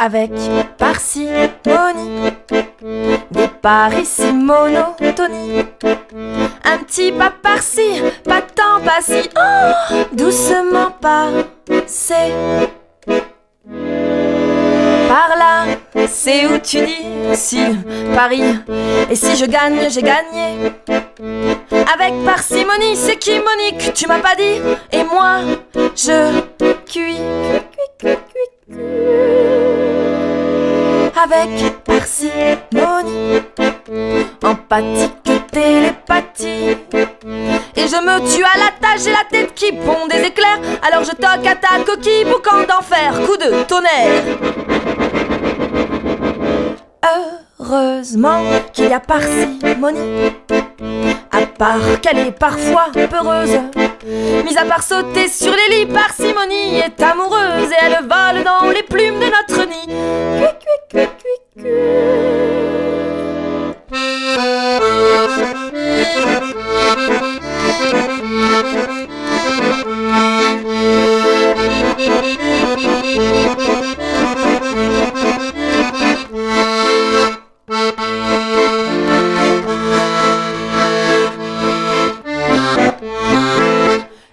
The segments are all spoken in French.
avec parcimonie, des parisies monotonie, un petit pas par-ci, pas tant pas-ci, oh, doucement passé. Par là, c'est où tu dis si Paris, et si je gagne, j'ai gagné. Avec parcimonie, c'est qui Monique, tu m'as pas dit, et moi, je cuis. Avec parcimonie, empathique télépathie, et je me tue à la tâche, j'ai la tête qui pond des éclairs, alors je toque à ta coquille, boucan d'enfer, coup de tonnerre. Heureusement qu'il y a parcimonie, à part qu'elle est parfois peureuse. Mis à part sauter sur les lits, parcimonie est amoureuse, et elle vole dans les plumes de notre nid. Cui, cui, cui, cui,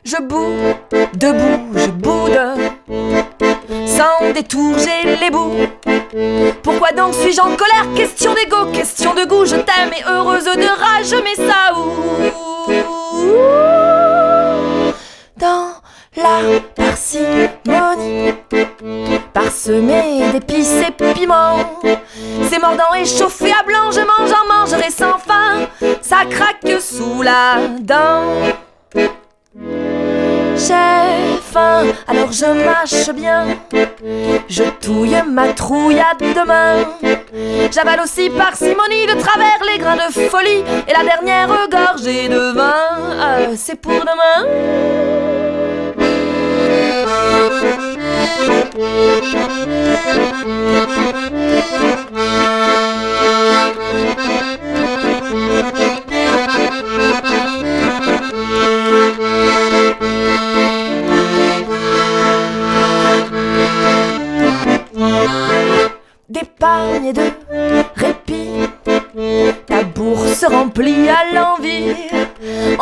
je boude, debout, je boude, sans détour j'ai les bouts. Pourquoi donc suis-je en colère? Question d'ego, question de goût, je t'aime et heureuse de rage, je mets ça où? Dans la parcimonie, parsemée d'épices et piments, c'est mordant et chauffé à blanc, je mange, en mangerai sans faim, ça craque sous la dent. J'ai faim, alors je mâche bien, je touille ma trouille à deux mains. J'avale aussi parcimonie de travers les grains de folie, et la dernière gorgée de vin, c'est pour demain. D'épargne et de répit, ta bourse remplie à l'envie.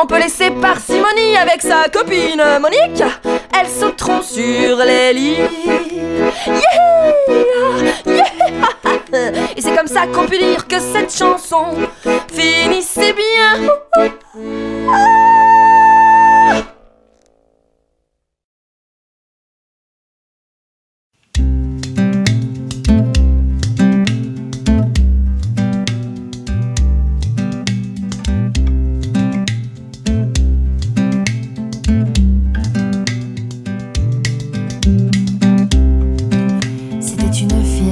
On peut laisser parcimonie avec sa copine Monique, elles sauteront sur les lits. Yeah, yeah. Et c'est comme ça qu'on peut dire que cette chanson finissait bien.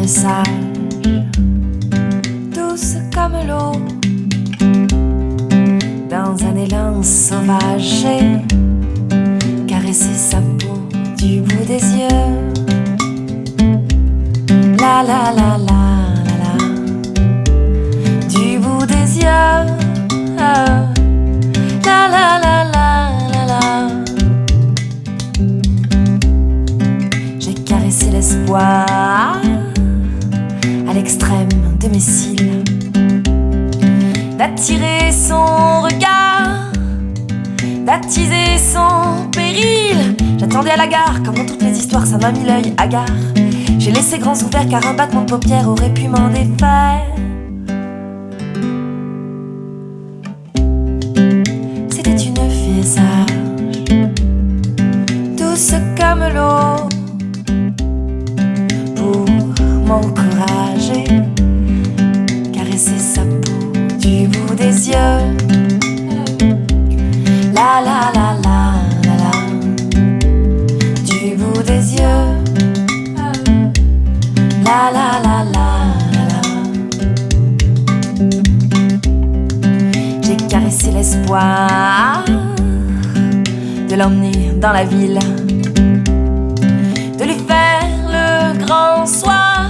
Sage, douce comme l'eau, dans un élan sauvage, j'ai caressé sa peau du bout des yeux. La la la la la la, du bout des yeux. La la la la la la. J'ai caressé l'espoir à l'extrême de mes cils, d'attirer son regard, d'attiser son péril. J'attendais à la gare, comme dans toutes les histoires, ça m'a mis l'œil hagard. J'ai laissé grands ouverts car un battement de paupières aurait pu m'en défaire. C'était une fille sage, douce comme l'eau, pour m'encourager, caresser sa peau du bout des yeux. La la la la la la, du bout des yeux. La la la la la la. J'ai caressé l'espoir de l'emmener dans la ville, de lui faire le grand soir.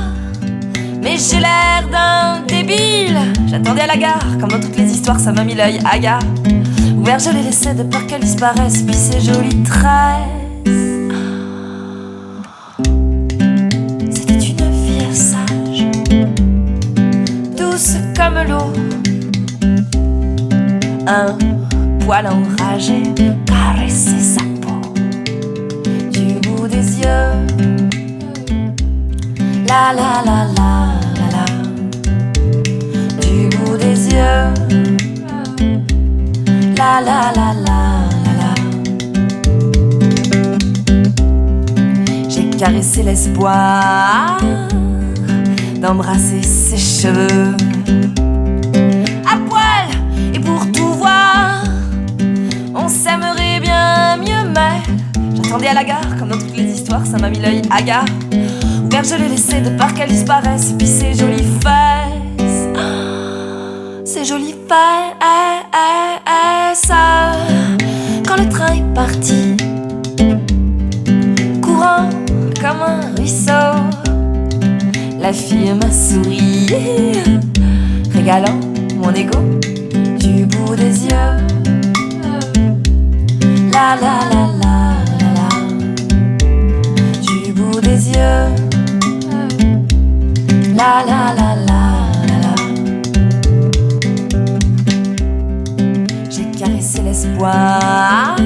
Mais j'ai l'air d'un débile. J'attendais à la gare, comme dans toutes les histoires, ça m'a mis l'œil hagard. Ouvert, je l'ai laissé de peur qu'elle disparaisse, puis ses jolies tresses. C'était une fille mamelon, un poil enragé caressait sa peau. Du bout des yeux, la la la la la la. Du bout des yeux, la la la la la la. J'ai caressé l'espoir d'embrasser ses cheveux à poil, et pour tout voir, on s'aimerait bien mieux, mais j'attendais à la gare, comme dans toutes les histoires, ça m'a mis l'œil hagard. Ou bien je l'ai laissé de peur qu'elle disparaisse, et puis ces jolies fesses, ces jolies fesses. Quand le train est parti, courant comme un ruisseau, la fille m'a souri, régalant mon ego. Du bout des yeux, la la la la la la. Du bout des yeux, la la la la la la. J'ai caressé l'espoir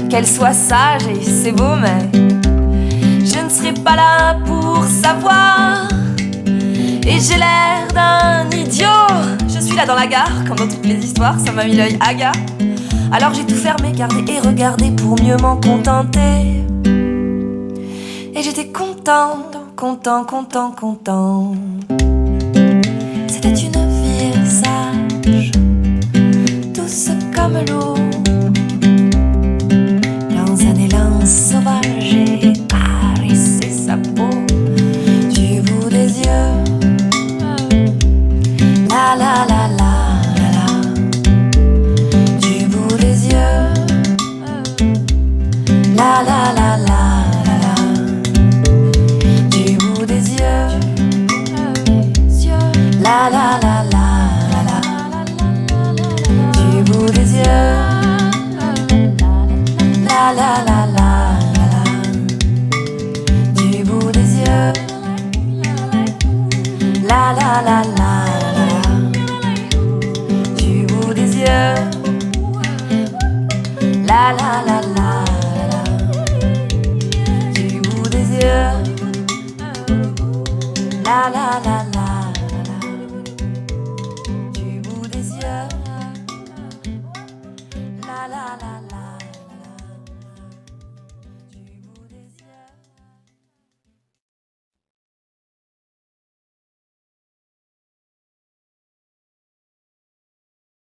qu'elle soit sage, et c'est beau, mais je ne serai pas là pour savoir. Et j'ai l'air d'un idiot. Je suis là dans la gare, comme dans toutes les histoires, ça m'a mis l'œil hagard. Alors j'ai tout fermé, gardé et regardé pour mieux m'en contenter. Et j'étais content, content, content, content.